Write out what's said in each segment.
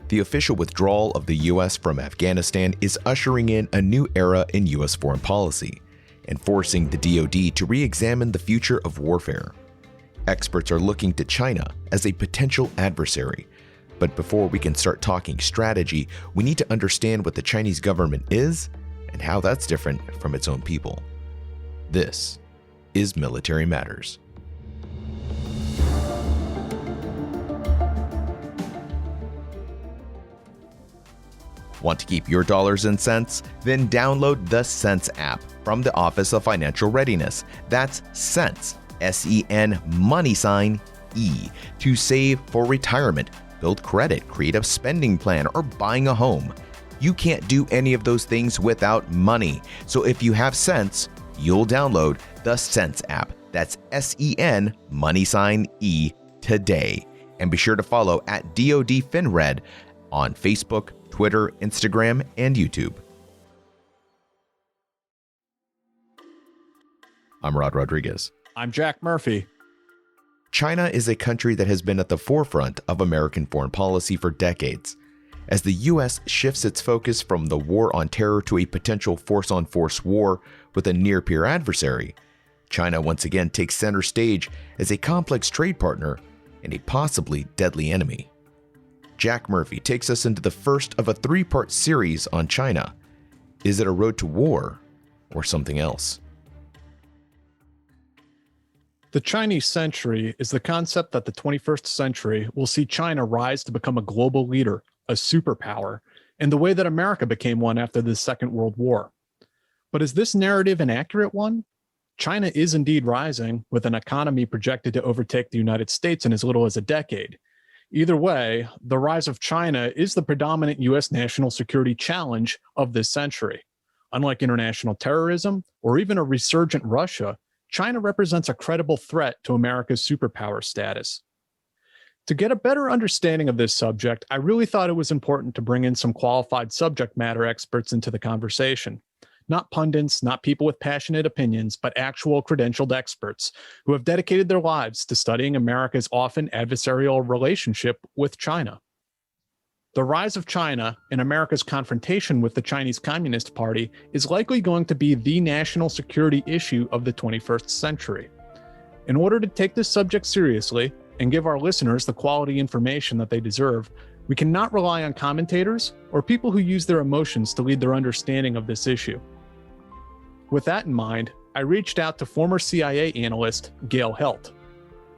The official withdrawal of the U.S. from Afghanistan is ushering in a new era in U.S. foreign policy and forcing the DoD to re-examine the future of warfare. Experts are looking to China as a potential adversary. But before we can start talking strategy, we need to understand what the Chinese government is and how that's different from its own people. This is Military Matters. Want to keep your dollars and cents? Then download the Sense app from the Office of Financial Readiness. That's Sense, S-E-N, money sign, E, to save for retirement, build credit, create a spending plan, or buying a home. You can't do any of those things without money. So if you have sense, you'll download the Sense app. That's S-E-N, money sign, E, today. And be sure to follow at DoD FinRed on Facebook, Twitter, Instagram, and YouTube. I'm Rod Rodriguez. I'm Jack Murphy. China is a country that has been at the forefront of American foreign policy for decades. As the U.S. shifts its focus from the war on terror to a potential force-on-force war with a near-peer adversary, China once again takes center stage as a complex trade partner and a possibly deadly enemy. Jack Murphy takes us into the first of a three-part series on China. Is it a road to war or something else? The Chinese century is the concept that the 21st century will see China rise to become a global leader, a superpower, in the way that America became one after the Second World War. But is this narrative an accurate one? China is indeed rising, with an economy projected to overtake the United States in as little as a decade. Either way, the rise of China is the predominant U.S. national security challenge of this century. Unlike international terrorism or even a resurgent Russia, China represents a credible threat to America's superpower status. To get a better understanding of this subject, I really thought it was important to bring in some qualified subject matter experts into the conversation. Not pundits, not people with passionate opinions, but actual credentialed experts who have dedicated their lives to studying America's often adversarial relationship with China. The rise of China and America's confrontation with the Chinese Communist Party is likely going to be the national security issue of the 21st century. In order to take this subject seriously and give our listeners the quality information that they deserve, we cannot rely on commentators or people who use their emotions to lead their understanding of this issue. With that in mind, I reached out to former CIA analyst Gail Helt.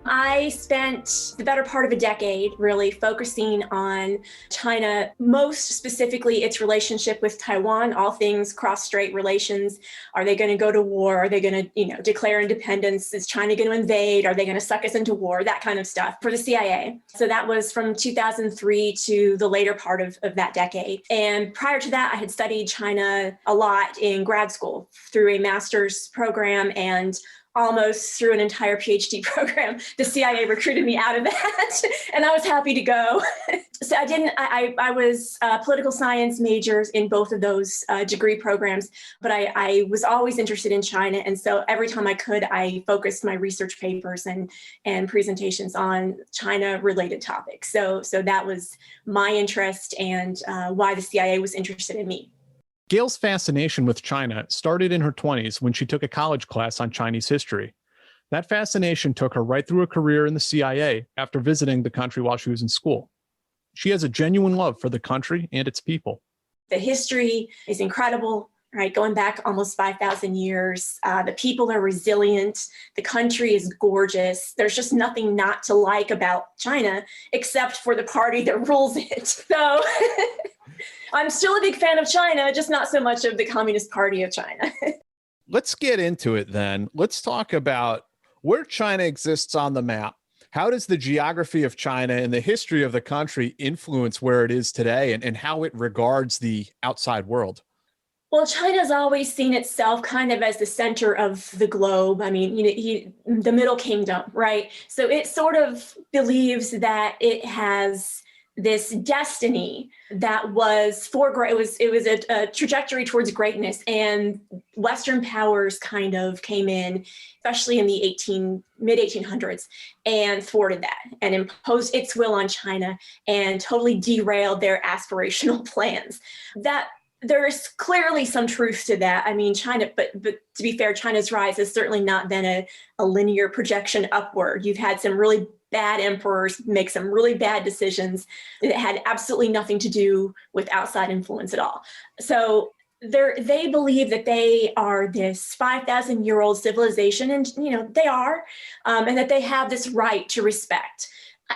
I spent the better part of a decade really focusing on China, most specifically its relationship with Taiwan, all things cross-strait relations. Are they going to go to war? Are they going to, declare independence? Is China going to invade? Are they going to suck us into war? That kind of stuff for the CIA. So that was from 2003 to the later part of that decade. And prior to that, I had studied China a lot in grad school through a master's program and almost through an entire PhD program. The CIA recruited me out of that, and I was happy to go. So I was political science majors in both of those degree programs, but I was always interested in China. And so every time I could, I focused my research papers and presentations on China-related topics. So that was my interest and why the CIA was interested in me. Gail's fascination with China started in her 20s when she took a college class on Chinese history. That fascination took her right through a career in the CIA after visiting the country while she was in school. She has a genuine love for the country and its people. The history is incredible, right? Going back almost 5,000 years. The people are resilient. The country is gorgeous. There's just nothing not to like about China, except for the party that rules it. So I'm still a big fan of China, just not so much of the Communist Party of China. Let's get into it then. Let's talk about where China exists on the map. How does the geography of China and the history of the country influence where it is today and how it regards the outside world? Well, China's always seen itself kind of as the center of the globe. I mean, the Middle Kingdom, right? So it sort of believes that it has this destiny that was it was a trajectory towards greatness, and Western powers kind of came in, especially in the mid 1800s, and thwarted that and imposed its will on China and totally derailed their aspirational plans. That there is clearly some truth to that. I mean, China, but to be fair, China's rise has certainly not been a linear projection upward. You've had some really bad emperors make some really bad decisions that had absolutely nothing to do with outside influence at all. So they believe that they are this 5,000-year-old civilization, and they are, and that they have this right to respect.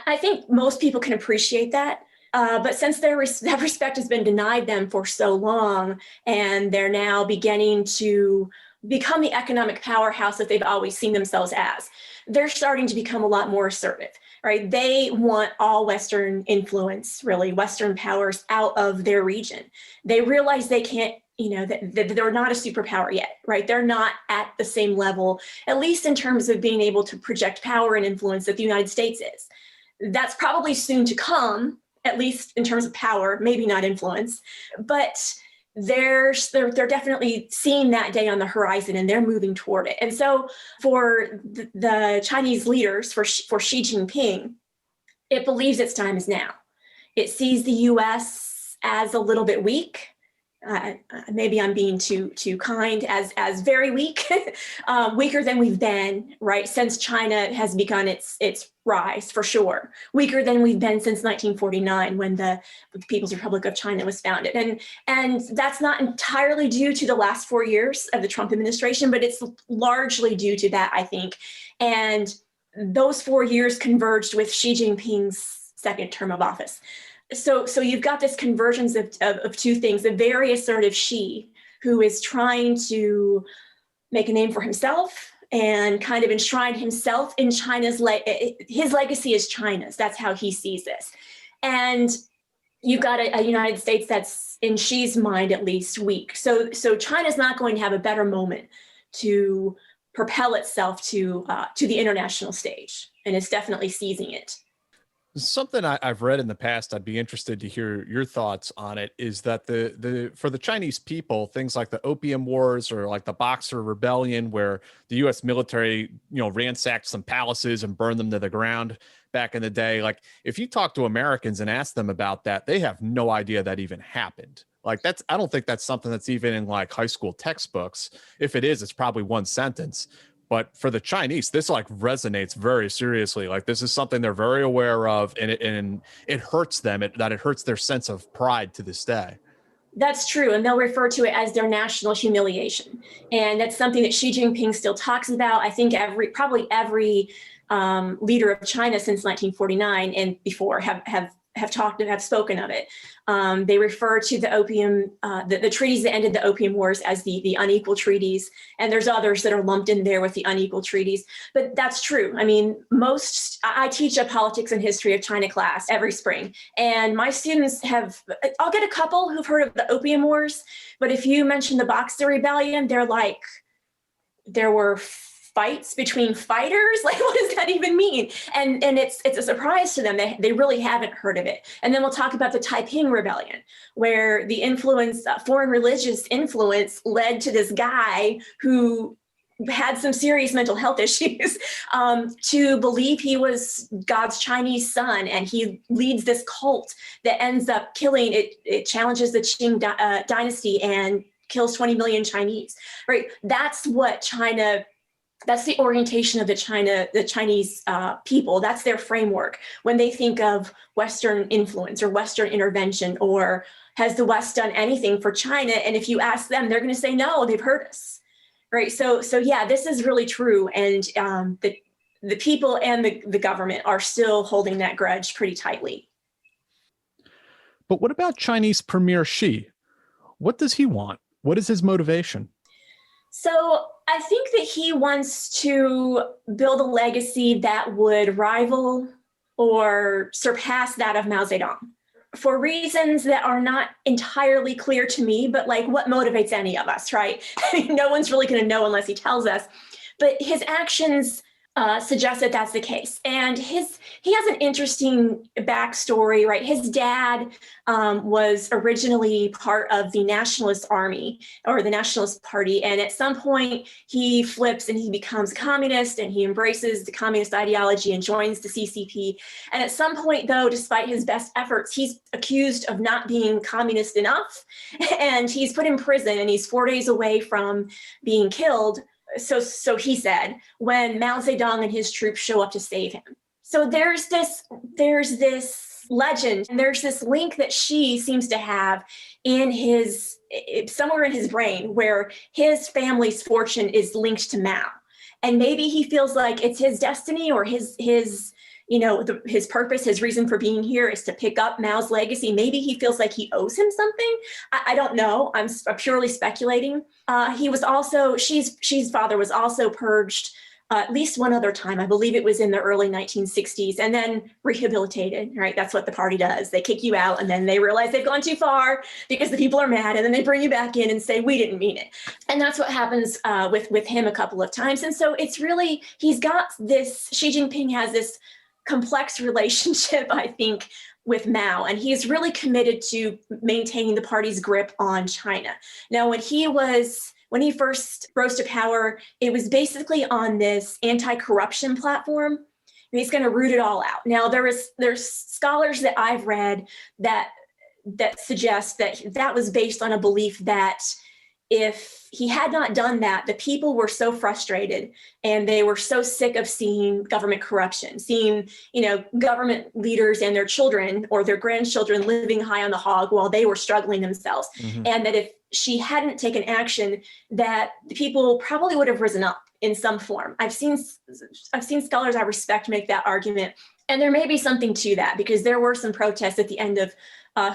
I think most people can appreciate that. But since that respect has been denied them for so long, and they're now beginning to become the economic powerhouse that they've always seen themselves as, they're starting to become a lot more assertive, right? They want all Western influence, really, Western powers out of their region. They realize they can't, that they're not a superpower yet, right? They're not at the same level, at least in terms of being able to project power and influence that the United States is. That's probably soon to come, at least in terms of power, maybe not influence, but they're definitely seeing that day on the horizon, and they're moving toward it. And so for the Chinese leaders, for Xi Jinping, it believes its time is now. It sees the US as a little bit weak. Maybe I'm being too kind, as very weak, weaker than we've been, right, since China has begun its rise, for sure. Weaker than we've been since 1949, when the People's Republic of China was founded. And that's not entirely due to the last 4 years of the Trump administration, but it's largely due to that, I think. And those 4 years converged with Xi Jinping's second term of office. So you've got this convergence of two things: a very assertive Xi, who is trying to make a name for himself and kind of enshrine himself in China's his legacy is China's. That's how he sees this. And you've got a United States that's, in Xi's mind at least, weak. So China's not going to have a better moment to propel itself to the international stage, and it's definitely seizing it. Something I've read in the past, I'd be interested to hear your thoughts on it, is that for the Chinese people, things like the Opium Wars or like the Boxer Rebellion, where the U.S. military, ransacked some palaces and burned them to the ground back in the day. Like, if you talk to Americans and ask them about that, they have no idea that even happened. Like, I don't think that's something that's even in like high school textbooks. If it is, it's probably one sentence. But for the Chinese, this like resonates very seriously. Like, this is something they're very aware of, and it hurts them. It hurts their sense of pride to this day. That's true, and they'll refer to it as their national humiliation, and that's something that Xi Jinping still talks about. I think probably every leader of China since 1949 and before have spoken of it. They refer to the treaties that ended the Opium Wars as the unequal treaties, and there's others that are lumped in there with the unequal treaties. But that's true. I mean, I teach a politics and history of China class every spring, and my students I'll get a couple who've heard of the Opium Wars, but if you mention the Boxer Rebellion, they're like, there were fights between fighters? Like, what does that even mean? And it's a surprise to them. They really haven't heard of it. And then we'll talk about the Taiping Rebellion, where the foreign religious influence led to this guy who had some serious mental health issues to believe he was God's Chinese son. And he leads this cult that ends up killing it challenges the Qing dynasty and kills 20 million Chinese, right? That's the orientation of the Chinese people. That's their framework when they think of Western influence or Western intervention, or has the West done anything for China? And if you ask them, they're going to say, no, they've hurt us, right? So yeah, this is really true. And the people and the government are still holding that grudge pretty tightly. But what about Chinese Premier Xi? What does he want? What is his motivation? So I think that he wants to build a legacy that would rival or surpass that of Mao Zedong, for reasons that are not entirely clear to me, but like, what motivates any of us, right? No one's really going to know unless he tells us. But his actions suggests that that's the case. And he has an interesting backstory, right? His dad was originally part of the Nationalist Army or the Nationalist Party. And at some point, he flips and he becomes a communist and he embraces the communist ideology and joins the CCP. And at some point, though, despite his best efforts, he's accused of not being communist enough. And he's put in prison and he's 4 days away from being killed. So he said, when Mao Zedong and his troops show up to save him. So there's this legend, and there's this link that she seems to have somewhere in his brain where his family's fortune is linked to Mao. And maybe he feels like it's his destiny or his purpose, his reason for being here is to pick up Mao's legacy. Maybe he feels like he owes him something. I don't know. I'm purely speculating. She's father was also purged at least one other time. I believe it was in the early 1960s, and then rehabilitated, right? That's what the party does. They kick you out and then they realize they've gone too far because the people are mad, and then they bring you back in and say, we didn't mean it. And that's what happens with him a couple of times. And so it's really, Xi Jinping has this complex relationship, I think, with Mao, and he's really committed to maintaining the party's grip on China. Now, when he first rose to power, it was basically on this anti-corruption platform. He's going to root it all out. Now, there's scholars that I've read that suggest that was based on a belief that if he had not done that, the people were so frustrated and they were so sick of seeing government corruption, seeing, government leaders and their children or their grandchildren living high on the hog while they were struggling themselves. Mm-hmm. And that if she hadn't taken action, that the people probably would have risen up in some form. I've seen scholars I respect make that argument. And there may be something to that because there were some protests at the end of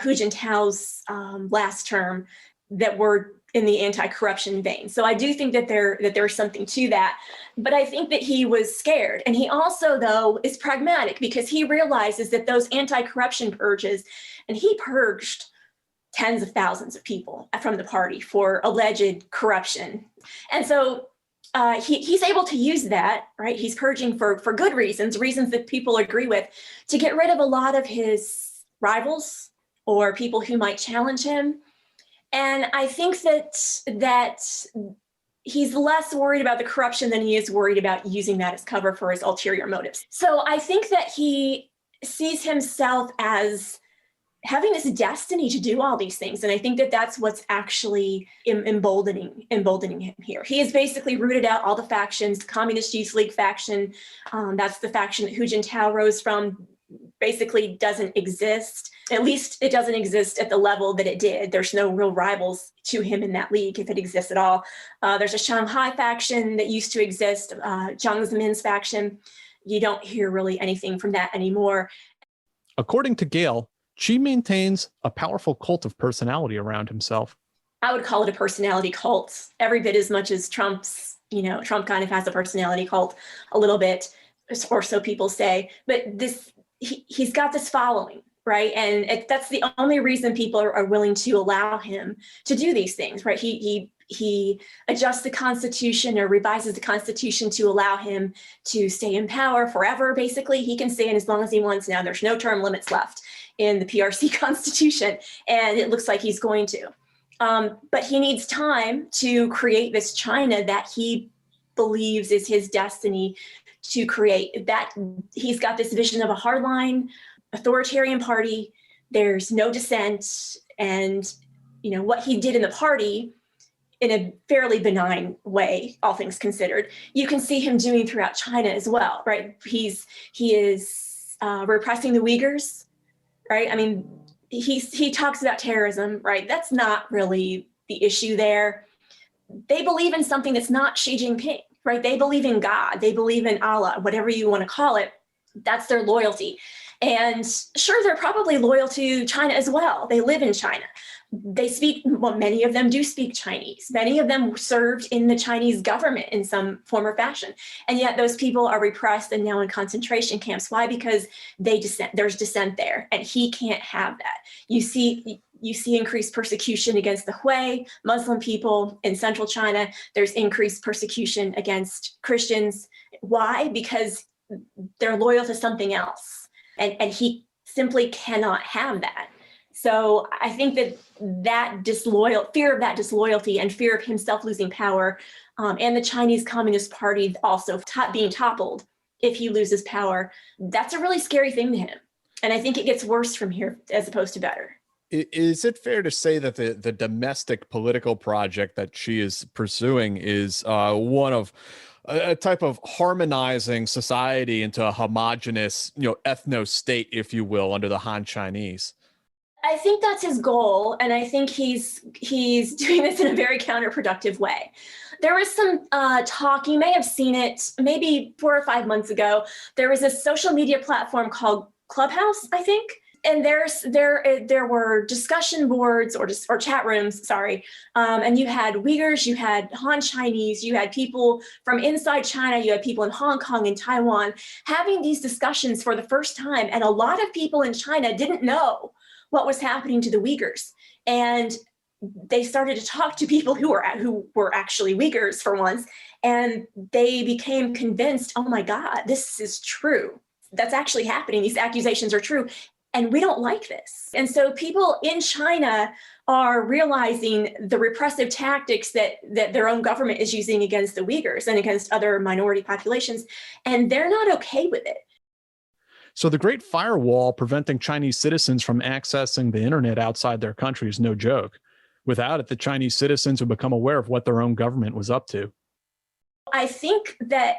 Hu Jintao's last term that were in the anti-corruption vein. So I do think that there's something to that. But I think that he was scared. And he also, though, is pragmatic because he realizes that those anti-corruption purges, and he purged tens of thousands of people from the party for alleged corruption. And so he's able to use that, right? He's purging for good reasons that people agree with, to get rid of a lot of his rivals or people who might challenge him. And I think that he's less worried about the corruption than he is worried about using that as cover for his ulterior motives. So I think that he sees himself as having this destiny to do all these things. And I think that that's what's actually emboldening him here. He has basically rooted out all the factions. The Communist Youth League faction, that's the faction that Hu Jintao rose from, basically doesn't exist. At least it doesn't exist at the level that it did. There's no real rivals to him in that league, if it exists at all. There's a Shanghai faction that used to exist, Jiang Zemin's faction. You don't hear really anything from that anymore. According to Gail, Xi maintains a powerful cult of personality around himself. I would call it a personality cult, every bit as much as Trump's, Trump kind of has a personality cult a little bit, or so people say. But he's got this following, right? And that's the only reason people are willing to allow him to do these things, right? He adjusts the Constitution or revises the Constitution to allow him to stay in power forever. Basically, he can stay in as long as he wants now. There's no term limits left in the PRC Constitution, and it looks like he's going to. But he needs time to create this China that he believes is his destiny to create. That he's got this vision of a hardline authoritarian party. There's no dissent, and what he did in the party, in a fairly benign way, all things considered, you can see him doing throughout China as well, right? He is repressing the Uyghurs, right? I mean, he talks about terrorism, right? That's not really the issue there. They believe in something that's not Xi Jinping, right? They believe in God. They believe in Allah, whatever you want to call it. That's their loyalty. And sure, they're probably loyal to China as well. They live in China. Many of them do speak Chinese. Many of them served in the Chinese government in some form or fashion. And yet those people are repressed and now in concentration camps. Why? Because there's dissent there, and he can't have that. You see, You see increased persecution against the Hui, Muslim people in central China. There's increased persecution against Christians. Why? Because they're loyal to something else. And he simply cannot have that. So I think that fear of that disloyalty and fear of himself losing power, and the Chinese Communist Party also being toppled if he loses power, that's a really scary thing to him. And I think it gets worse from here as opposed to better. Is it fair to say that the domestic political project that she is pursuing is one of a type of harmonizing society into a homogenous, ethno-state, if you will, under the Han Chinese? I think that's his goal, and I think he's doing this in a very counterproductive way. There was some talk, you may have seen it maybe 4 or 5 months ago. There was a social media platform called Clubhouse, I think. And there were discussion boards or chat rooms, and you had Uyghurs, you had Han Chinese, you had people from inside China, you had people in Hong Kong and Taiwan having these discussions for the first time. And a lot of people in China didn't know what was happening to the Uyghurs. And they started to talk to people who were actually Uyghurs for once, and they became convinced, oh my God, this is true. That's actually happening. These accusations are true. And we don't like this. And so people in China are realizing the repressive tactics that their own government is using against the Uyghurs and against other minority populations, and they're not okay with it. So the Great Firewall preventing Chinese citizens from accessing the internet outside their country is no joke. Without it, the Chinese citizens would become aware of what their own government was up to. I think that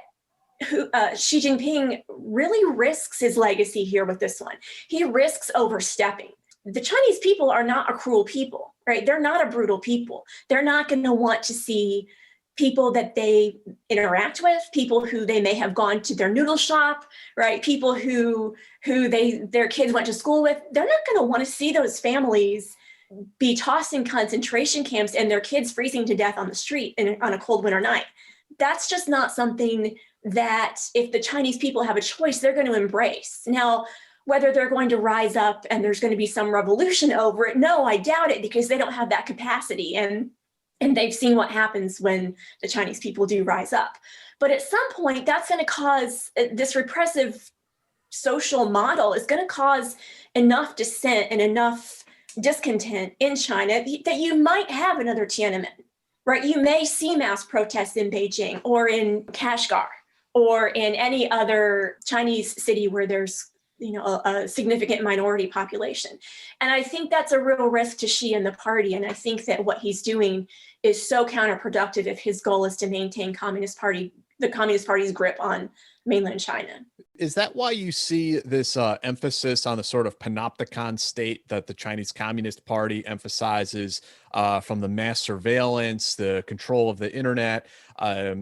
Xi Jinping really risks his legacy here with this one. He risks overstepping. The Chinese people are not a cruel people, right? They're not a brutal people. They're not going to want to see people that they interact with, people who they may have gone to their noodle shop, right? People who their kids went to school with. They're not going to want to see those families be tossed in concentration camps and their kids freezing to death on the street on a cold winter night. That's just not something that if the Chinese people have a choice, they're going to embrace. Now, whether they're going to rise up and there's going to be some revolution over it, no, I doubt it, because they don't have that capacity. And they've seen what happens when the Chinese people do rise up. But at some point, that's going to cause this repressive social model is going to cause enough dissent and enough discontent in China that you might have another Tiananmen, right? You may see mass protests in Beijing or in Kashgar or in any other Chinese city where there's a significant minority population. And I think that's a real risk to Xi and the party. And I think that what he's doing is so counterproductive if his goal is to maintain the Communist Party's grip on mainland China. Is that why you see this emphasis on the sort of panopticon state that the Chinese Communist Party emphasizes, from the mass surveillance, the control of the internet?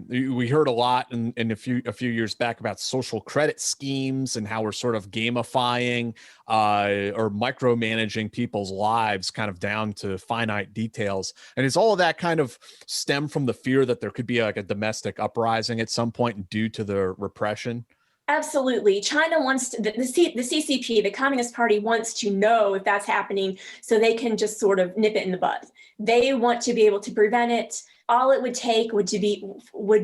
We heard a lot in a few years back about social credit schemes and how we're sort of gamifying or micromanaging people's lives kind of down to finite details. And is all of that kind of stem from the fear that there could be like a domestic uprising at some point due to the repression? Absolutely. China wants to, the CCP, the Communist Party, wants to know if that's happening so they can just sort of nip it in the bud. They want to be able to prevent it. All it would take would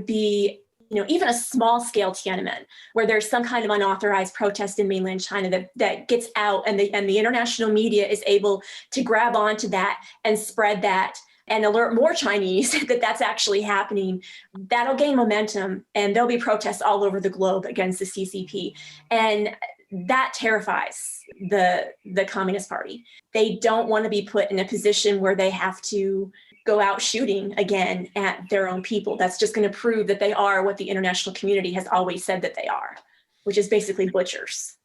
be even a small scale Tiananmen, where there's some kind of unauthorized protest in mainland China that gets out, and the international media is able to grab onto that and spread that and alert more Chinese that that's actually happening. That'll gain momentum, and there'll be protests all over the globe against the CCP. And that terrifies the Communist Party. They don't want to be put in a position where they have to go out shooting again at their own people. That's just going to prove that they are what the international community has always said that they are, which is basically butchers.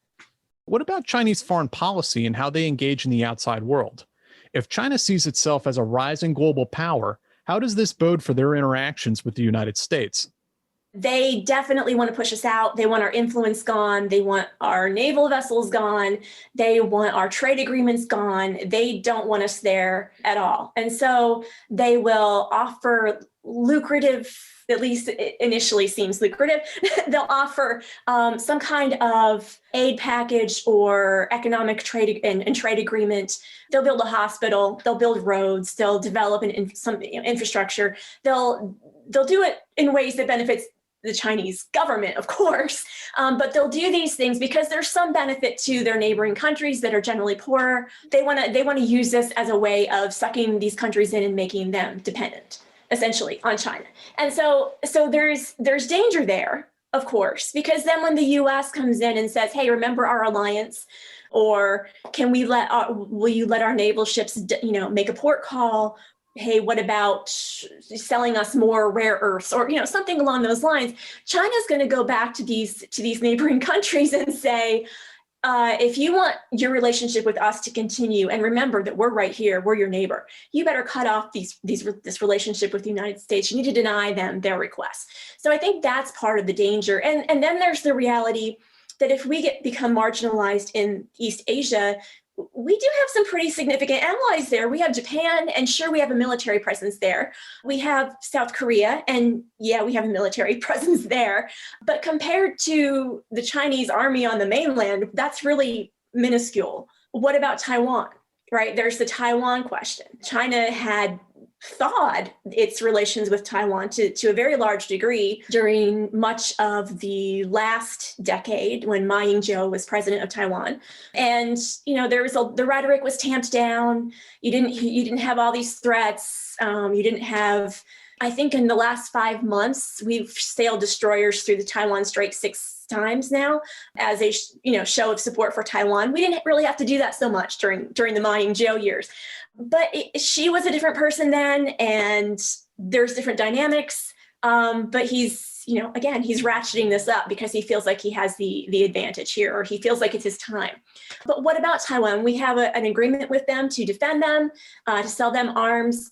What about Chinese foreign policy and how they engage in the outside world? If China sees itself as a rising global power, how does this bode for their interactions with the United States? They definitely want to push us out. They want our influence gone. They want our naval vessels gone. They want our trade agreements gone. They don't want us there at all. And so they will offer lucrative, at least it initially seems lucrative. They'll offer some kind of aid package or economic trade and trade agreement. They'll build a hospital, they'll build roads, they'll develop some infrastructure. They'll do it in ways that benefits the Chinese government, of course, but they'll do these things because there's some benefit to their neighboring countries that are generally poorer. They want to use this as a way of sucking these countries in and making them dependent, essentially, on China. And so there's danger there, of course, because then when the U.S. comes in and says, "Hey, remember our alliance," or will you let our naval ships, make a port call? Hey, what about selling us more rare earths, or something along those lines? China's going to go back to these neighboring countries and say, if you want your relationship with us to continue, and remember that we're right here, we're your neighbor, you better cut off this relationship with the United States. You need to deny them their requests. So I think that's part of the danger. And then there's the reality that if we become marginalized in East Asia, we do have some pretty significant allies there. We have Japan, and sure, we have a military presence there. We have South Korea, and yeah, we have a military presence there. But compared to the Chinese army on the mainland, that's really minuscule. What about Taiwan, right? There's the Taiwan question. China had thawed its relations with Taiwan to a very large degree during much of the last decade when Ma Ying-jeou was president of Taiwan. And, the rhetoric was tamped down. You didn't have all these threats. You didn't have, I think in the last 5 months, we've sailed destroyers through the Taiwan Strait 6 times now as a show of support for Taiwan. We didn't really have to do that so much during the Ma Ying-jeou years. But she was a different person then, and there's different dynamics. But he's ratcheting this up because he feels like he has the advantage here, or he feels like it's his time. But what about Taiwan? We have an agreement with them to defend them, to sell them arms.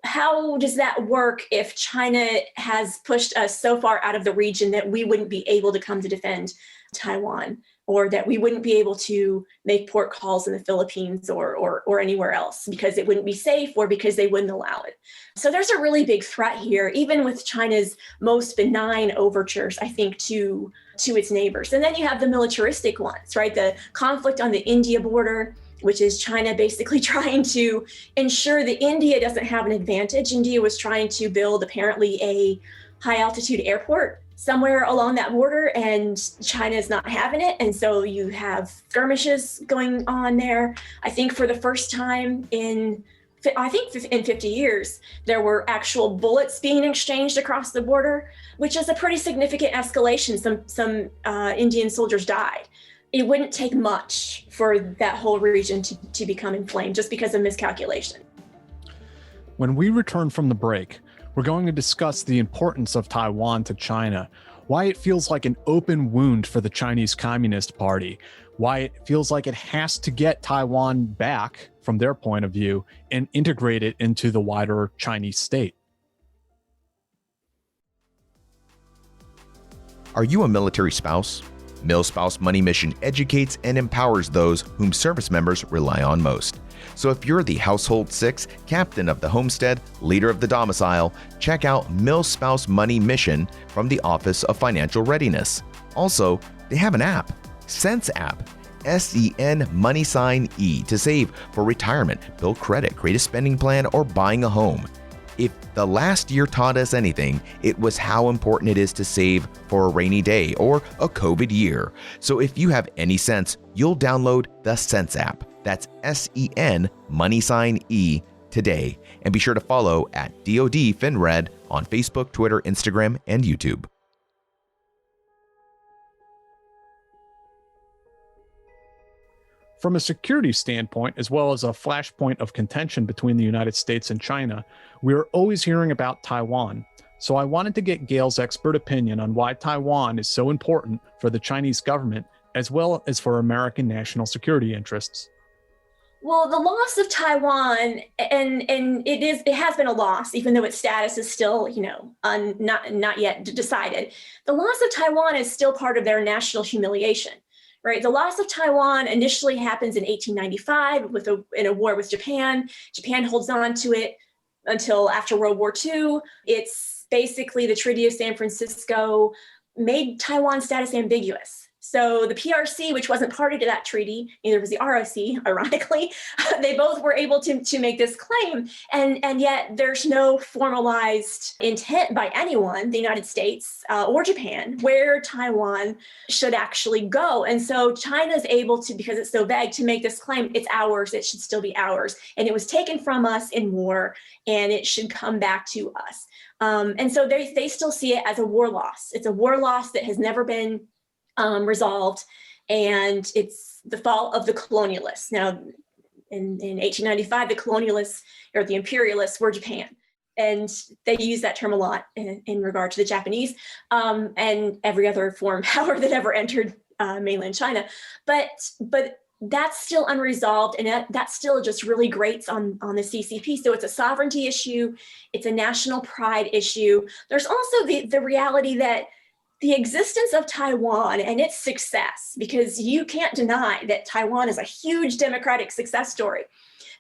How does that work if China has pushed us so far out of the region that we wouldn't be able to come to defend Taiwan, or that we wouldn't be able to make port calls in the Philippines or anywhere else because it wouldn't be safe, or because they wouldn't allow it? So there's a really big threat here, even with China's most benign overtures, I think, to its neighbors. And then you have the militaristic ones, right? The conflict on the India border, which is China basically trying to ensure that India doesn't have an advantage. India was trying to build apparently a high altitude airport somewhere along that border, and China is not having it. And so you have skirmishes going on there. I think for the first time in 50 years, there were actual bullets being exchanged across the border, which is a pretty significant escalation. Some Indian soldiers died. It wouldn't take much for that whole region to become inflamed just because of miscalculation. When we return from the break, we're going to discuss the importance of Taiwan to China, why it feels like an open wound for the Chinese Communist Party, why it feels like it has to get Taiwan back from their point of view and integrate it into the wider Chinese state. Are you a military spouse? MilSpouse Money Mission educates and empowers those whom service members rely on most. So if you're the household 6, captain of the homestead, leader of the domicile, check out MilSpouse Money Mission from the Office of Financial Readiness. Also, they have an app, Sense app, SEN money sign E, to save for retirement, build credit, create a spending plan, or buying a home. If the last year taught us anything, it was how important it is to save for a rainy day or a COVID year. So if you have any sense, you'll download the Sense app. That's SEN money sign E today. And be sure to follow at DoD FinRed on Facebook, Twitter, Instagram, and YouTube. From a security standpoint, as well as a flashpoint of contention between the United States and China, we are always hearing about Taiwan. So I wanted to get Gail's expert opinion on why Taiwan is so important for the Chinese government, as well as for American national security interests. Well, the loss of Taiwan, and it has been a loss, even though its status is still, not yet decided. The loss of Taiwan is still part of their national humiliation. Right. The loss of Taiwan initially happens in 1895 in a war with Japan. Japan holds on to it. until after World War II. It's basically the Treaty of San Francisco made Taiwan status ambiguous. So the PRC, which wasn't party to that treaty, neither was the ROC, ironically, they both were able to make this claim. And yet there's no formalized intent by anyone, the United States or Japan, where Taiwan should actually go. And so China's able to, because it's so vague, to make this claim, it's ours, it should still be ours. And it was taken from us in war, and it should come back to us. And so they still see it as a war loss. It's a war loss that has never been resolved, and it's the fault of the colonialists. Now, in 1895, the colonialists or the imperialists were Japan, and they use that term a lot in regard to the Japanese and every other foreign power that ever entered mainland China. But that's still unresolved, and that still just really grates on the CCP. So it's a sovereignty issue, it's a national pride issue. There's also the reality that the existence of Taiwan and its success, because you can't deny that Taiwan is a huge democratic success story.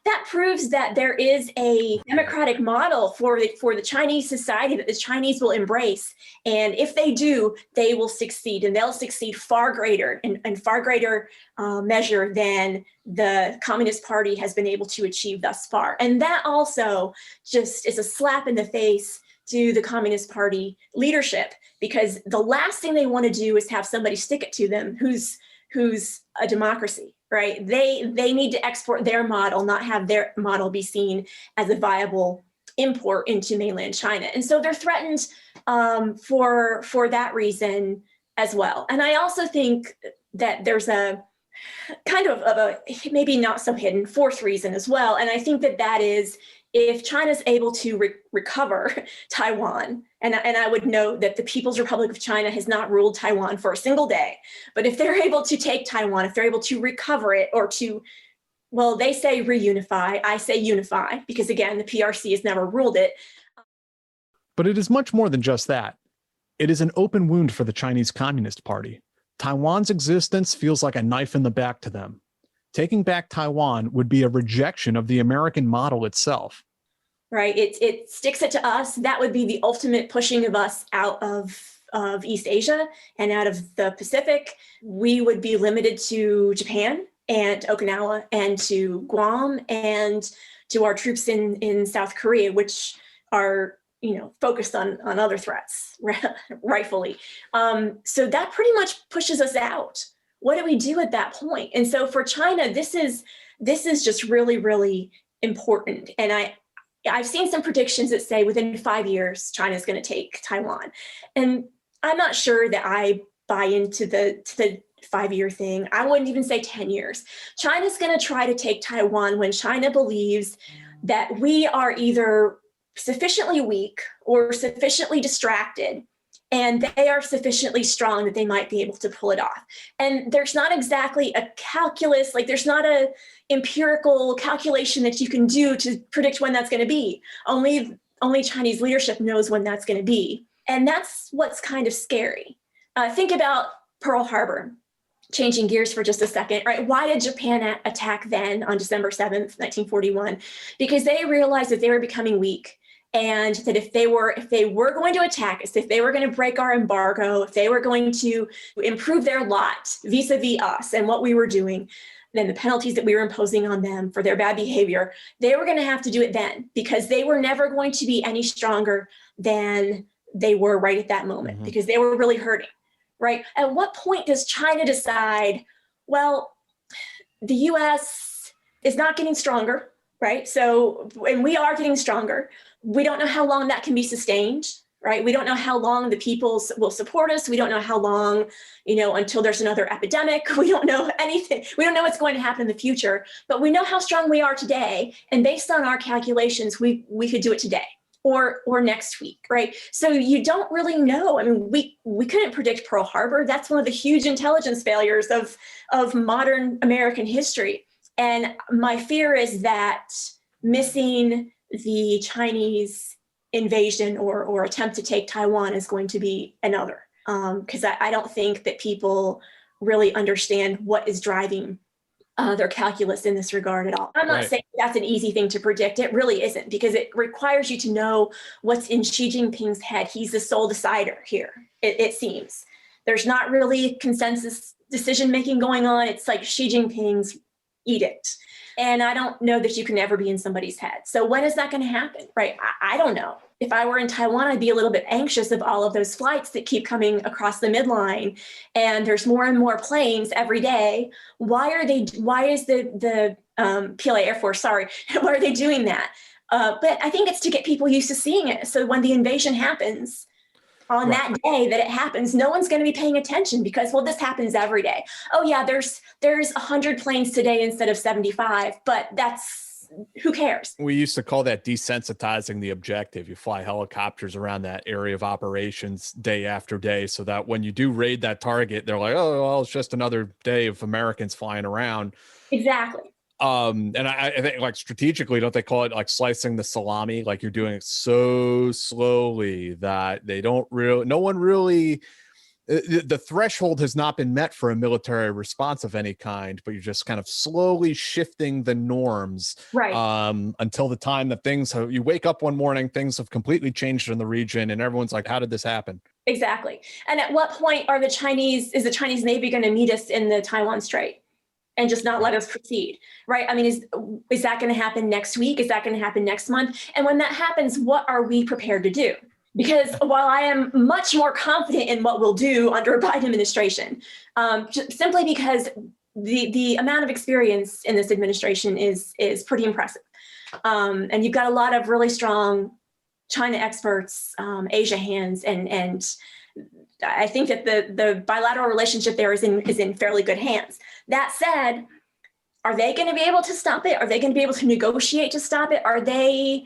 That proves that there is a democratic model for the Chinese society that the Chinese will embrace. And if they do, they will succeed, and they'll succeed far greater and far greater measure than the Communist Party has been able to achieve thus far. And that also just is a slap in the face to the Communist Party leadership, because the last thing they want to do is have somebody stick it to them who's a democracy, right? They need to export their model, not have their model be seen as a viable import into mainland China. And so they're threatened for that reason as well. And I also think that there's a kind of a maybe not so hidden fourth reason as well. And I think that is, if China's able to recover Taiwan, and I would note that the People's Republic of China has not ruled Taiwan for a single day, but if they're able to take Taiwan, if they're able to recover it, or to, well, they say reunify, I say unify, because again, the PRC has never ruled it. But it is much more than just that. It is an open wound for the Chinese Communist Party. Taiwan's existence feels like a knife in the back to them. Taking back Taiwan would be a rejection of the American model itself. Right. It sticks it to us. That would be the ultimate pushing of us out of East Asia and out of the Pacific. We would be limited to Japan and Okinawa and to Guam and to our troops in South Korea, which are, focused on other threats, rightfully. So that pretty much pushes us out. What do we do at that point? And so for China, this is just really, really important. And I've seen some predictions that say within 5 years, China's going to take Taiwan. And I'm not sure that I buy into the 5-year thing. I wouldn't even say 10 years. China's going to try to take Taiwan when China believes that we are either sufficiently weak or sufficiently distracted, and they are sufficiently strong that they might be able to pull it off. And there's not exactly a calculus, like there's not a empirical calculation that you can do to predict when that's going to be. Only Chinese leadership knows when that's going to be. And that's what's kind of scary. Think about Pearl Harbor, changing gears for just a second, right? Why did Japan attack then on December 7th, 1941? Because they realized that they were becoming weak. And that if they were going to attack us, if they were going to break our embargo, if they were going to improve their lot vis-a-vis us and what we were doing, then the penalties that we were imposing on them for their bad behavior, they were going to have to do it then, because they were never going to be any stronger than they were right at that moment, because they were really hurting, right? At what point does China decide, well, the US is not getting stronger, right? So, and we are getting stronger. We don't know how long that can be sustained, right? We don't know how long the people will support us. We don't know how long, until there's another epidemic. We don't know anything. We don't know what's going to happen in the future, but we know how strong we are today. And based on our calculations, we could do it today or next week, right? So you don't really know. I mean, we couldn't predict Pearl Harbor. That's one of the huge intelligence failures of modern American history. And my fear is that missing the Chinese invasion or attempt to take Taiwan is going to be another, because I don't think that people really understand what is driving their calculus in this regard at all. I'm not saying that's an easy thing to predict. It really isn't, because it requires you to know what's in Xi Jinping's head. He's the sole decider here, it seems. There's not really consensus decision-making going on. It's like Xi Jinping's edict. And I don't know that you can ever be in somebody's head. So when is that going to happen, right? I don't know. If I were in Taiwan, I'd be a little bit anxious of all of those flights that keep coming across the midline, and there's more and more planes every day. Why is the PLA Air Force, why are they doing that? But I think it's to get people used to seeing it. So when the invasion happens, on that day that it happens, no one's going to be paying attention because, well, this happens every day. Oh yeah, there's 100 planes today instead of 75, but who cares? We used to call that desensitizing the objective. You fly helicopters around that area of operations day after day, so that when you do raid that target, they're like, oh, well, it's just another day of Americans flying around. Exactly. And I think, like, strategically, don't they call it like slicing the salami? Like, you're doing it so slowly that no one really, the threshold has not been met for a military response of any kind, but you're just kind of slowly shifting the norms, until the time that you wake up one morning, things have completely changed in the region, and everyone's like, how did this happen? Exactly. And at what point is the Chinese Navy going to meet us in the Taiwan Strait and just not let us proceed, right? I mean, is that going to happen next week? Is that going to happen next month? And when that happens, what are we prepared to do? Because while I am much more confident in what we'll do under a Biden administration, simply because the amount of experience in this administration is pretty impressive. And you've got a lot of really strong China experts, Asia hands, and I think that the bilateral relationship there is in fairly good hands. That said, are they going to be able to stop it? Are they going to be able to negotiate to stop it? Are they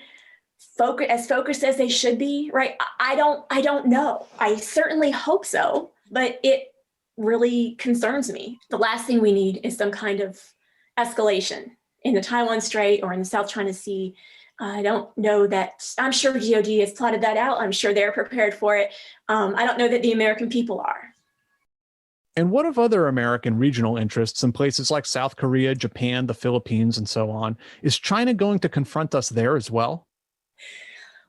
focused as they should be? Right? I don't know. I certainly hope so, but it really concerns me. The last thing we need is some kind of escalation in the Taiwan Strait or in the South China Sea. I don't know that. I'm sure DOD has plotted that out. I'm sure they're prepared for it. I don't know that the American people are. And what of other American regional interests in places like South Korea, Japan, the Philippines, and so on? Is China going to confront us there as well?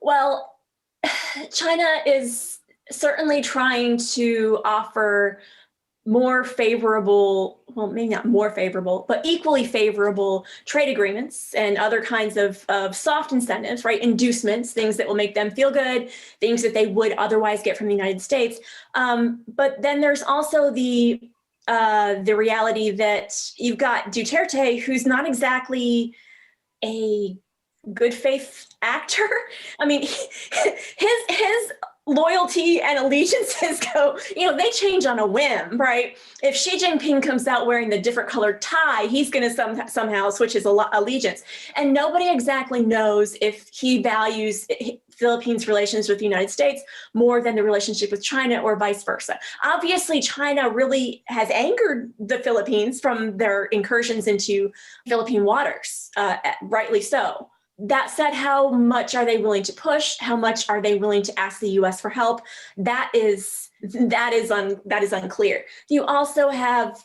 Well, China is certainly trying to offer more favorable, well, maybe not more favorable, but equally favorable trade agreements and other kinds of soft incentives, right? Inducements, things that will make them feel good, things that they would otherwise get from the United States. But then there's also the reality that you've got Duterte, who's not exactly a good faith actor. I mean, his loyalty and allegiances they change on a whim, right? If Xi Jinping comes out wearing the different colored tie, he's going to somehow switch his allegiance. And nobody exactly knows if he values Philippines' relations with the United States more than the relationship with China or vice versa. Obviously, China really has angered the Philippines from their incursions into Philippine waters, rightly so. That said, how much are they willing to push? How much are they willing to ask the U.S. for help? That is unclear. You also have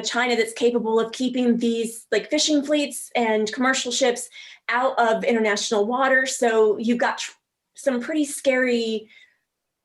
China that's capable of keeping these like fishing fleets and commercial ships out of international waters. So you've got some pretty scary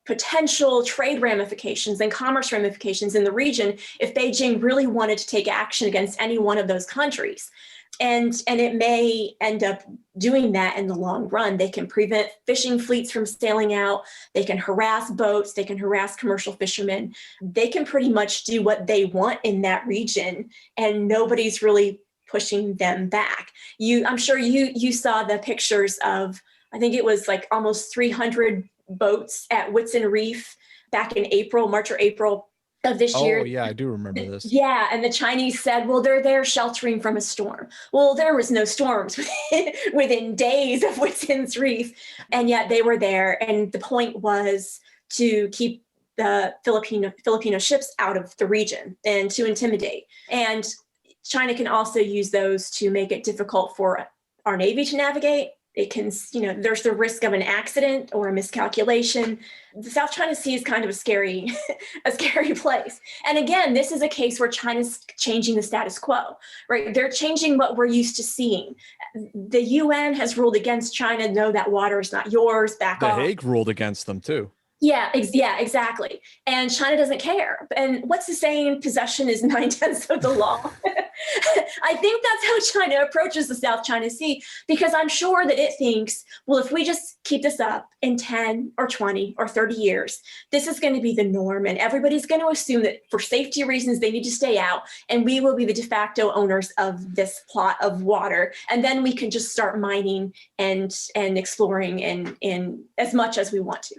potential trade ramifications and commerce ramifications in the region if Beijing really wanted to take action against any one of those countries. And it may end up doing that in the long run. They can prevent fishing fleets from sailing out. They can harass boats. They can harass commercial fishermen. They can pretty much do what they want in that region, and nobody's really pushing them back. I'm sure you saw the pictures of, I think it was like almost 300 boats at Whitsun Reef back in March or April of this year. Oh, yeah, I do remember this. Yeah, and the Chinese said, well, they're there sheltering from a storm. Well, there was no storms within days of Whitsun's Reef, and yet they were there. And the point was to keep the Filipino ships out of the region and to intimidate. And China can also use those to make it difficult for our Navy to navigate It can, there's the risk of an accident or a miscalculation. The South China Sea is kind of a scary, a scary place. And again, this is a case where China's changing the status quo, right? They're changing what we're used to seeing. The UN has ruled against China. No, that water is not yours. Back off. The Hague ruled against them too. Yeah, exactly. And China doesn't care. And what's the saying? Possession is 9/10 of the law. I think that's how China approaches the South China Sea, because I'm sure that it thinks, well, if we just keep this up in 10 or 20 or 30 years, this is going to be the norm. And everybody's going to assume that for safety reasons, they need to stay out. And we will be the de facto owners of this plot of water. And then we can just start mining and exploring in as much as we want to.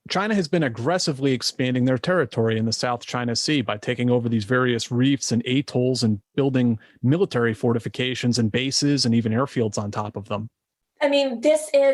China has been aggressively expanding their territory in the South China Sea by taking over these various reefs and atolls and building military fortifications and bases and even airfields on top of them. I mean,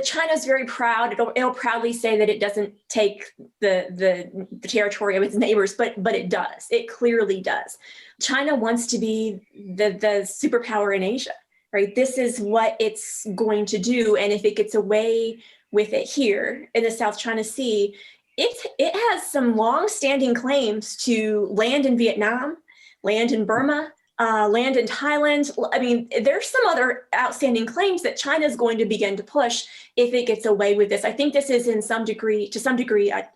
China's very proud. It'll proudly say that it doesn't take the territory of its neighbors, but it does. It clearly does. China wants to be the superpower in Asia, right? This is what it's going to do. And if it gets away with it here in the South China Sea, it has some long-standing claims to land in Vietnam, land in Burma, land in Thailand. I mean, there's some other outstanding claims that China is going to begin to push if it gets away with this. I think this is to some degree, a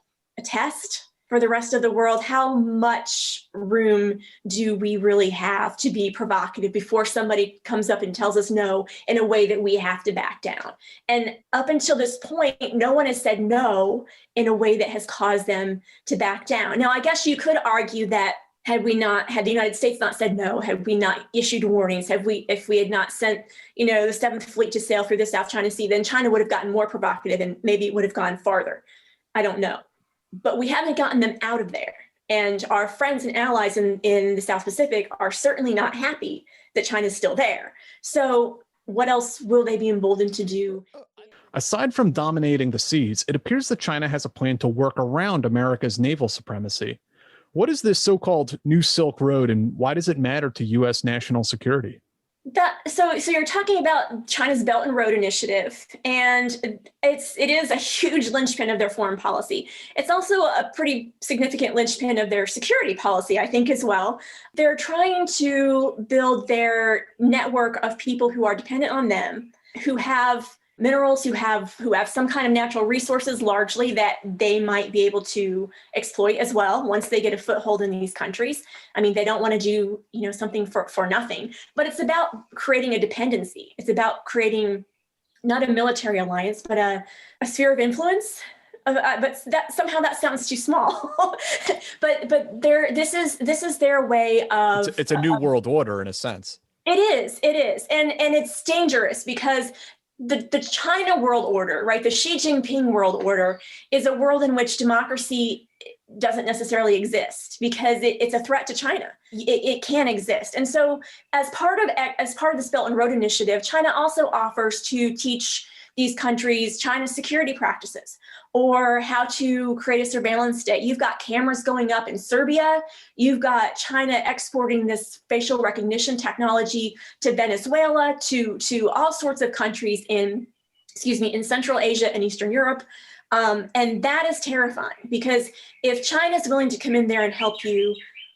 test for the rest of the world. How much room do we really have to be provocative before somebody comes up and tells us no in a way that we have to back down? And up until this point, no one has said no in a way that has caused them to back down. Now, I guess you could argue that had the United States not said no, had we not issued warnings, if we had not sent, the Seventh Fleet to sail through the South China Sea, then China would have gotten more provocative and maybe it would have gone farther. I don't know. But we haven't gotten them out of there. And our friends and allies in the South Pacific are certainly not happy that China's still there. So what else will they be emboldened to do? Aside from dominating the seas, it appears that China has a plan to work around America's naval supremacy. What is this so-called New Silk Road, and why does it matter to U.S. national security? So you're talking about China's Belt and Road Initiative, and it is a huge linchpin of their foreign policy. It's also a pretty significant linchpin of their security policy, I think, as well. They're trying to build their network of people who are dependent on them, who have minerals, who have some kind of natural resources, largely that they might be able to exploit as well once they get a foothold in these countries. I mean, they don't want to do something for nothing, but it's about creating a dependency. It's about creating not a military alliance, but a sphere of influence. But that sounds too small. but this is their way of. It's a new world order in a sense. It is, and it's dangerous because the China world order, right? The Xi Jinping world order is a world in which democracy doesn't necessarily exist because it's a threat to China. It can exist. And so as part of this Belt and Road Initiative, China also offers to teach these countries China's security practices or how to create a surveillance state. You've got cameras going up in Serbia. You've got China exporting this facial recognition technology to Venezuela, to all sorts of countries in Central Asia and Eastern Europe. And that is terrifying because if China's willing to come in there and help you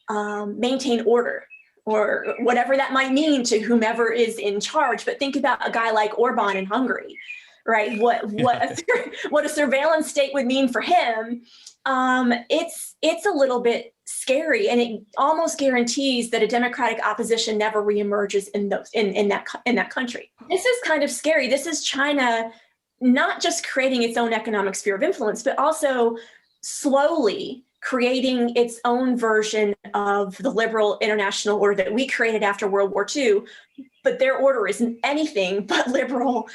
maintain order, or whatever that might mean to whomever is in charge, but think about a guy like Orban in Hungary, right? What a surveillance state would mean for him. It's a little bit scary, and it almost guarantees that a democratic opposition never reemerges in that country. This is kind of scary. This is China not just creating its own economic sphere of influence, but also slowly creating its own version of the liberal international order that we created after World War II. But their order isn't anything but liberal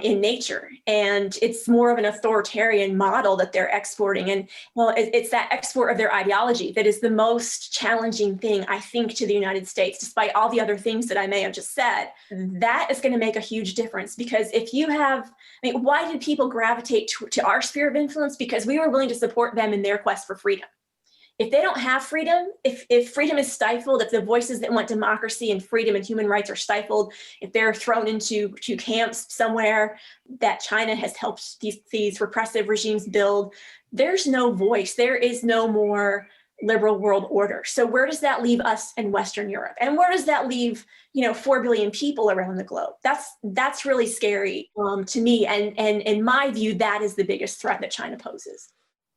in nature. And it's more of an authoritarian model that they're exporting. And well, it's that export of their ideology that is the most challenging thing, I think, to the United States, despite all the other things that I may have just said. That is going to make a huge difference because if you have, why did people gravitate to our sphere of influence? Because we were willing to support them in their quest for freedom. if they don't have freedom, if freedom is stifled, if the voices that want democracy and freedom and human rights are stifled, if they're thrown into camps somewhere that China has helped these repressive regimes build, there's no voice. There is no more liberal world order. So where does that leave us in Western Europe? And where does that leave, 4 billion people around the globe? That's really scary to me. And in my view, that is the biggest threat that China poses.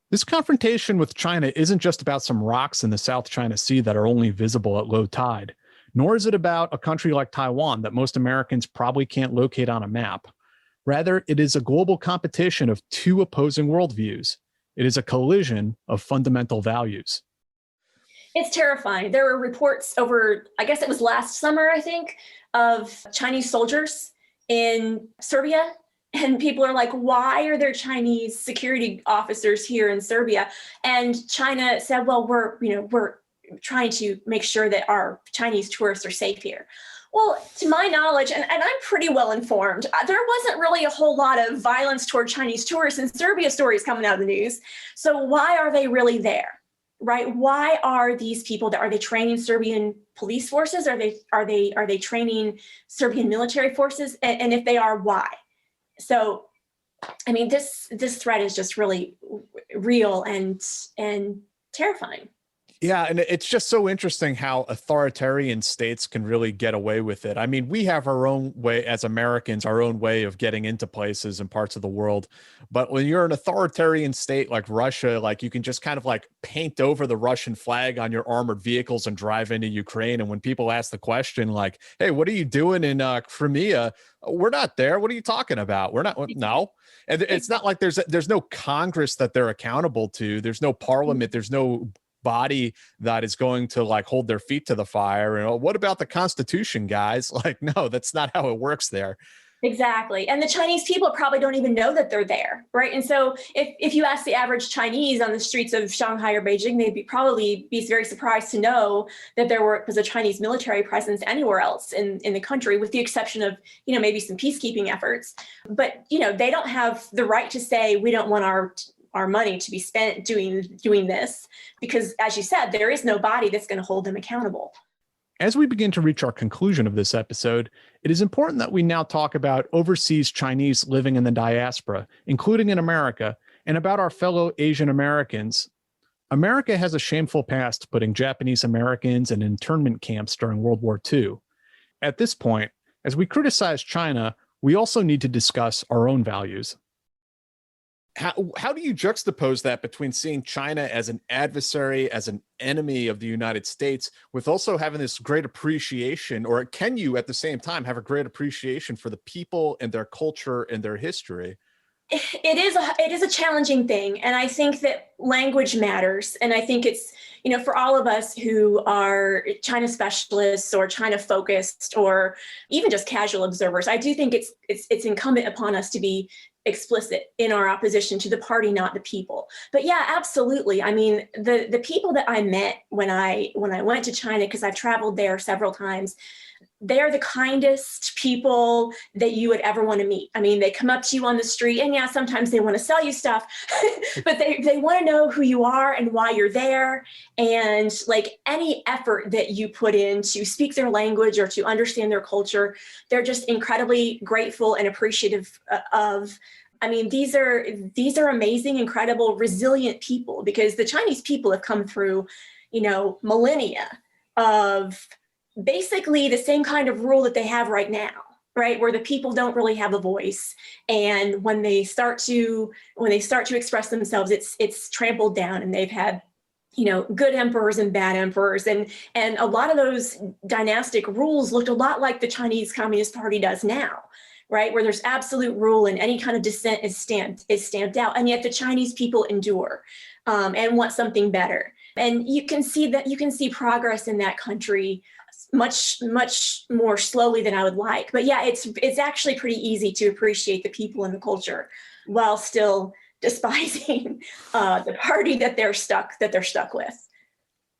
This confrontation with China isn't just about some rocks in the South China Sea that are only visible at low tide, nor is it about a country like Taiwan that most Americans probably can't locate on a map. Rather, it is a global competition of two opposing worldviews. It is a collision of fundamental values. It's terrifying. There were reports over, I guess it was last summer, I think, of Chinese soldiers in Serbia. And people are like, why are there Chinese security officers here in Serbia? And China said, well, we're trying to make sure that our Chinese tourists are safe here. Well, to my knowledge, and I'm pretty well informed, there wasn't really a whole lot of violence toward Chinese tourists in Serbia stories coming out of the news. So why are they really there, right? Why are these people are they training Serbian police forces? Are they training Serbian military forces? And if they are, why? So, I mean, this threat is just really real and terrifying. Yeah, and it's just so interesting how authoritarian states can really get away with it. I mean, we have our own way as Americans, our own way of getting into places and parts of the world. But when you're an authoritarian state like Russia, like you can just kind of like paint over the Russian flag on your armored vehicles and drive into Ukraine. And when people ask the question like, hey, what are you doing in Crimea? We're not there. What are you talking about? We're not. No. And it's not like there's no Congress that they're accountable to. There's no parliament. There's no body that is going to like hold their feet to the fire. And what about the Constitution, guys? Like, no, that's not how it works there. Exactly. And the Chinese people probably don't even know that they're there, right? And so if you ask the average Chinese on the streets of Shanghai or Beijing, they'd probably be very surprised to know that there was a Chinese military presence anywhere else in the country, with the exception of, maybe some peacekeeping efforts. But, they don't have the right to say, we don't want our money to be spent doing this, because as you said, there is no body that's going to hold them accountable. As we begin to reach our conclusion of this episode, it is important that we now talk about overseas Chinese living in the diaspora, including in America, and about our fellow Asian Americans. America has a shameful past putting Japanese Americans in internment camps during World War II. At this point, as we criticize China, we also need to discuss our own values. How do you juxtapose that between seeing China as an adversary, as an enemy of the United States, with also having this great appreciation, or can you at the same time have a great appreciation for the people and their culture and their history? It is a challenging thing. And I think that language matters. And I think it's, for all of us who are China specialists or China focused, or even just casual observers, I do think it's incumbent upon us to be explicit in our opposition to the party, not the people. But yeah, absolutely. I mean, the people that I met when I went to China, because I've traveled there several times, they're the kindest people that you would ever want to meet. I mean, they come up to you on the street, and yeah, sometimes they want to sell you stuff, but they want to know who you are and why you're there. And like any effort that you put in to speak their language or to understand their culture, they're just incredibly grateful and appreciative of. I mean, these are amazing, incredible, resilient people, because the Chinese people have come through, millennia of basically the same kind of rule that they have right now, right? Where the people don't really have a voice. And when they start to express themselves, it's trampled down, and they've had, good emperors and bad emperors. And a lot of those dynastic rules looked a lot like the Chinese Communist Party does now, right? Where there's absolute rule and any kind of dissent is stamped out. And yet the Chinese people endure and want something better. And you can see progress in that country much, much more slowly than I would like. But yeah, it's actually pretty easy to appreciate the people and the culture while still despising the party that they're stuck with.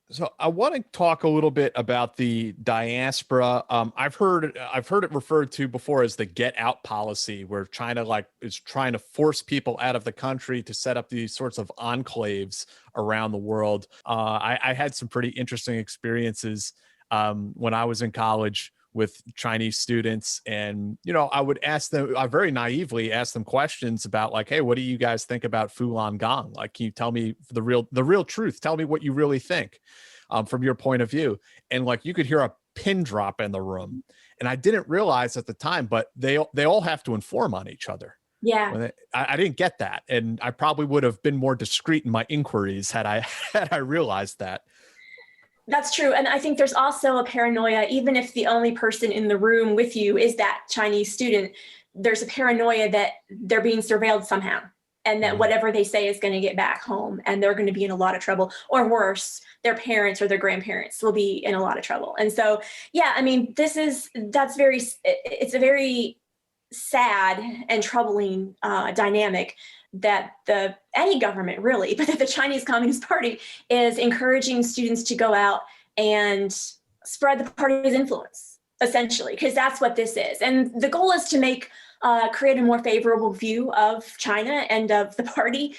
So I want to talk a little bit about the diaspora. I've heard it referred to before as the get out policy, where China is trying to force people out of the country to set up these sorts of enclaves around the world. I had some pretty interesting experiences when I was in college with Chinese students, and I would ask them, I very naively ask them questions about like, hey, what do you guys think about Falun Gong? Like, can you tell me the real truth? Tell me what you really think from your point of view. And like, you could hear a pin drop in the room, and I didn't realize at the time, but they all have to inform on each other. Yeah. I didn't get that, and I probably would have been more discreet in my inquiries had I realized that. That's true. And I think there's also a paranoia, even if the only person in the room with you is that Chinese student, there's a paranoia that they're being surveilled somehow, and that whatever they say is going to get back home, and they're going to be in a lot of trouble, or worse, their parents or their grandparents will be in a lot of trouble. And so, yeah, I mean, it's a very sad and troubling dynamic that any government really, but that the Chinese Communist Party is encouraging students to go out and spread the party's influence, essentially, because that's what this is. And the goal is to create a more favorable view of China and of the party.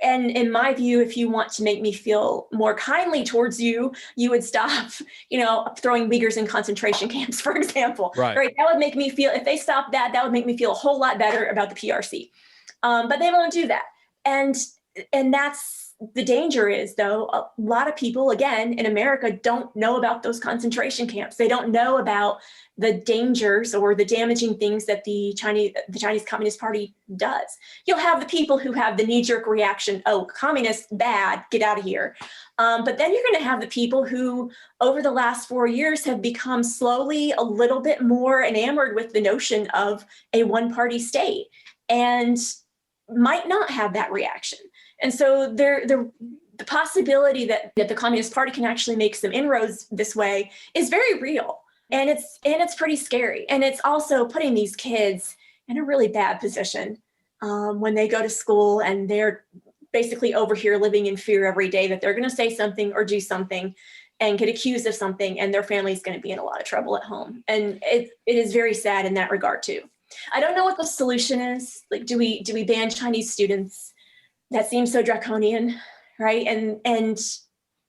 And in my view, if you want to make me feel more kindly towards you, you would stop, throwing Uyghurs in concentration camps, for example. Right? That would make me feel, if they stopped that would make me feel a whole lot better about the PRC. But they won't do that. And that's the danger is, though, a lot of people, again, in America don't know about those concentration camps. They don't know about the dangers or the damaging things that the Chinese Communist Party does. You'll have the people who have the knee-jerk reaction, oh, communists, bad, get out of here. But then you're going to have the people who, over the last 4 years, have become slowly a little bit more enamored with the notion of a one-party state, and might not have that reaction. And so the possibility that the Communist Party can actually make some inroads this way is very real. And it's pretty scary. And it's also putting these kids in a really bad position when they go to school and they're basically over here living in fear every day that they're going to say something or do something and get accused of something, and their family's going to be in a lot of trouble at home. And it is very sad in that regard too. I don't know what the solution is. Like, do we ban Chinese students? That seems so draconian, right? And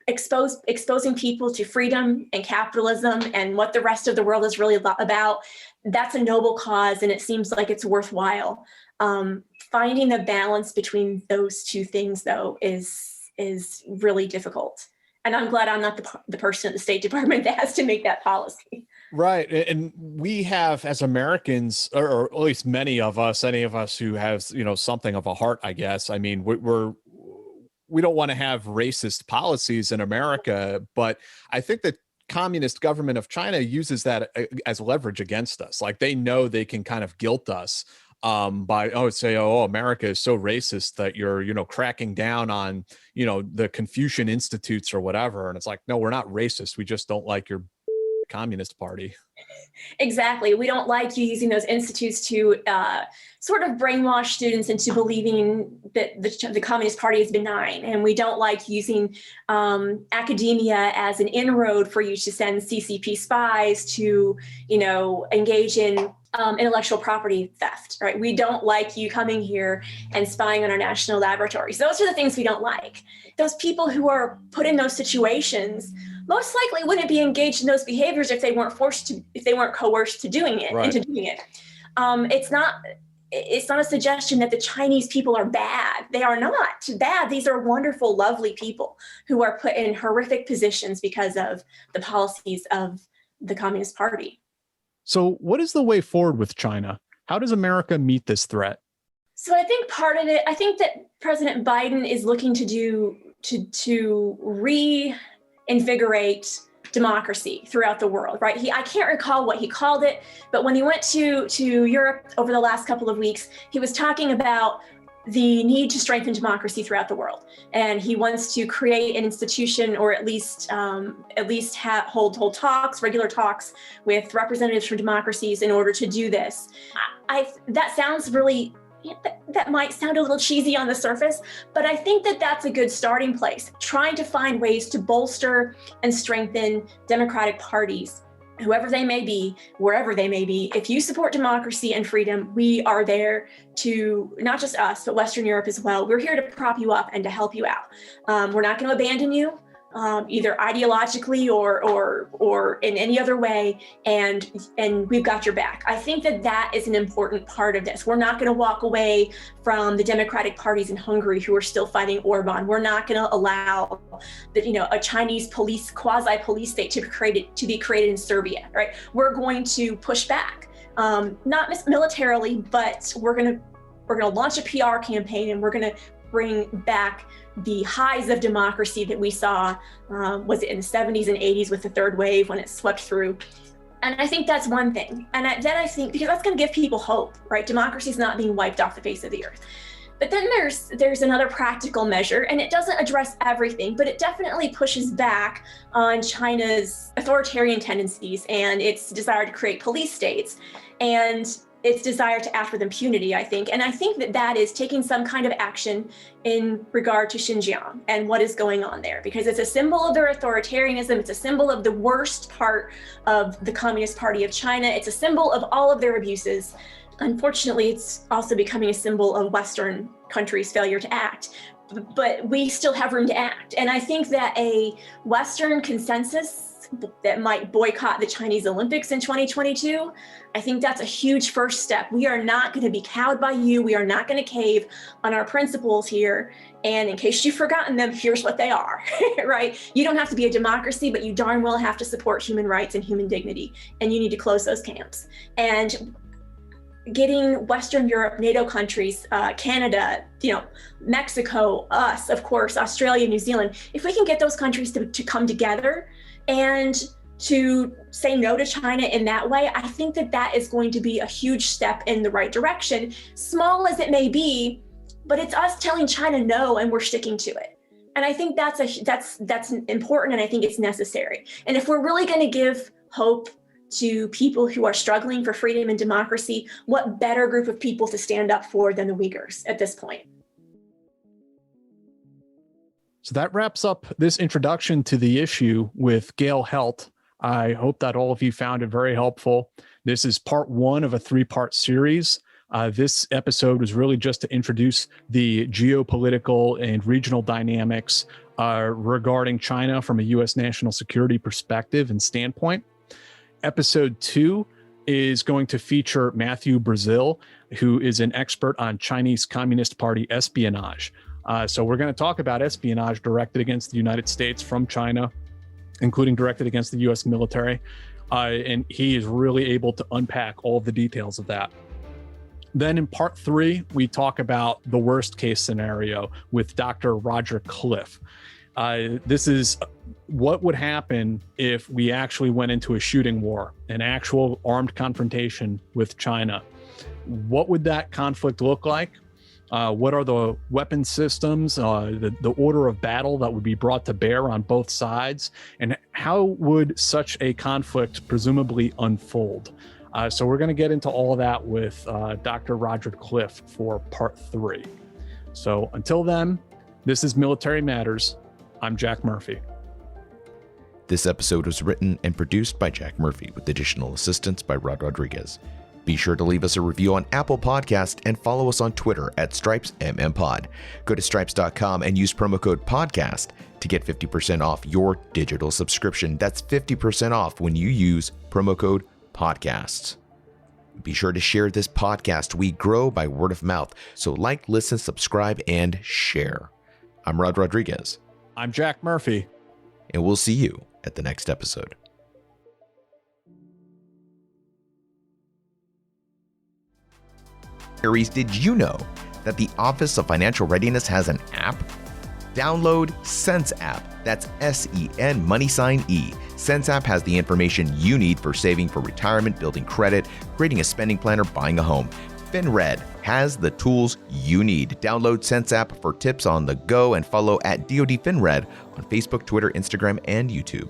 exposing people to freedom and capitalism and what the rest of the world is really about. That's a noble cause, and it seems like it's worthwhile. Finding the balance between those two things, though, is really difficult. And I'm glad I'm not the person at the State Department that has to make that policy. Right. And we have, as Americans, or at least many of us, any of us who have, something of a heart, I guess. I mean, we don't want to have racist policies in America, but I think that communist government of China uses that as leverage against us. Like, they know they can kind of guilt us by America is so racist that you're cracking down on the Confucian institutes or whatever. And it's like, no, we're not racist. We just don't like your Communist Party. Exactly. We don't like you using those institutes to sort of brainwash students into believing that the Communist Party is benign. And we don't like using academia as an inroad for you to send CCP spies to, engage in intellectual property theft, right? We don't like you coming here and spying on our national laboratories. Those are the things we don't like. Those people who are put in those situations most likely wouldn't be engaged in those behaviors if they weren't coerced to doing it, right. into doing it. It's not a suggestion that the Chinese people are bad. They are not bad. These are wonderful, lovely people who are put in horrific positions because of the policies of the Communist Party. So what is the way forward with China? How does America meet this threat? So I think part of it, I think that President Biden is looking to reinvigorate democracy throughout the world, right? I can't recall what he called it, but when he went to Europe over the last couple of weeks, he was talking about the need to strengthen democracy throughout the world. And he wants to create an institution, or at least hold talks, regular talks with representatives from democracies in order to do this. That sounds really that might sound a little cheesy on the surface, but I think that that's a good starting place, trying to find ways to bolster and strengthen democratic parties, whoever they may be, wherever they may be. If you support democracy and freedom, we are there to, not just us, but Western Europe as well. We're here to prop you up and to help you out. We're not going to abandon you. Either ideologically or in any other way, and we've got your back. I think that is an important part of this. We're not going to walk away from the democratic parties in Hungary who are still fighting Orban. We're not going to allow a Chinese quasi-police state to be created in Serbia. Right? We're going to push back, not militarily, but we're going to launch a PR campaign, and we're going to bring back the highs of democracy that we saw, was it in the 70s and 80s with the third wave when it swept through. And I think that's one thing. And then I think, because that's going to give people hope, right? Democracy is not being wiped off the face of the earth. But then there's another practical measure, and it doesn't address everything, but it definitely pushes back on China's authoritarian tendencies and its desire to create police states, and its desire to act with impunity, I think. And I think that is taking some kind of action in regard to Xinjiang and what is going on there, because it's a symbol of their authoritarianism. It's a symbol of the worst part of the Communist Party of China. It's a symbol of all of their abuses. Unfortunately, it's also becoming a symbol of Western countries' failure to act. But we still have room to act. And I think that a Western consensus that might boycott the Chinese Olympics in 2022, I think that's a huge first step. We are not going to be cowed by you. We are not going to cave on our principles here. And in case you've forgotten them, here's what they are, right? You don't have to be a democracy, but you darn well have to support human rights and human dignity. And you need to close those camps. And getting Western Europe, NATO countries, Canada, Mexico, us, of course, Australia, New Zealand, if we can get those countries to come together and to say no to China in that way, I think that is going to be a huge step in the right direction, small as it may be, but it's us telling China no, and we're sticking to it. And I think that's important, and I think it's necessary. And if we're really going to give hope to people who are struggling for freedom and democracy, what better group of people to stand up for than the Uyghurs at this point? So that wraps up this introduction to the issue with Gail Helt. I hope that all of you found it very helpful. This is part one of a three-part series. This episode was really just to introduce the geopolitical and regional dynamics regarding China from a U.S. national security perspective and standpoint. Episode 2 is going to feature Matthew Brazil, who is an expert on Chinese Communist Party espionage. So we're going to talk about espionage directed against the United States from China, including directed against the U.S. military. And he is really able to unpack all of the details of that. Then in part 3, we talk about the worst case scenario with Dr. Roger Cliff. This is what would happen if we actually went into a shooting war, an actual armed confrontation with China. What would that conflict look like? What are the weapon systems, the order of battle that would be brought to bear on both sides? And how would such a conflict presumably unfold? So we're going to get into all of that with Dr. Roger Cliff for part 3. So until then, this is Military Matters. I'm Jack Murphy. This episode was written and produced by Jack Murphy with additional assistance by Rod Rodriguez. Be sure to leave us a review on Apple Podcast and follow us on Twitter at StripesMMPod. Go to stripes.com and use promo code podcast to get 50% off your digital subscription. That's 50% off when you use promo code podcasts. Be sure to share this podcast. We grow by word of mouth. So like, listen, subscribe, and share. I'm Rod Rodriguez. I'm Jack Murphy. And we'll see you at the next episode. Did you know that the Office of Financial Readiness has an app? Download Sense app. That's SEN money sign E. Sense app has the information you need for saving for retirement, building credit, creating a spending plan, or buying a home. FinRed has the tools you need. Download Sense app for tips on the go and follow at DoD FinRed on Facebook, Twitter, Instagram, and YouTube.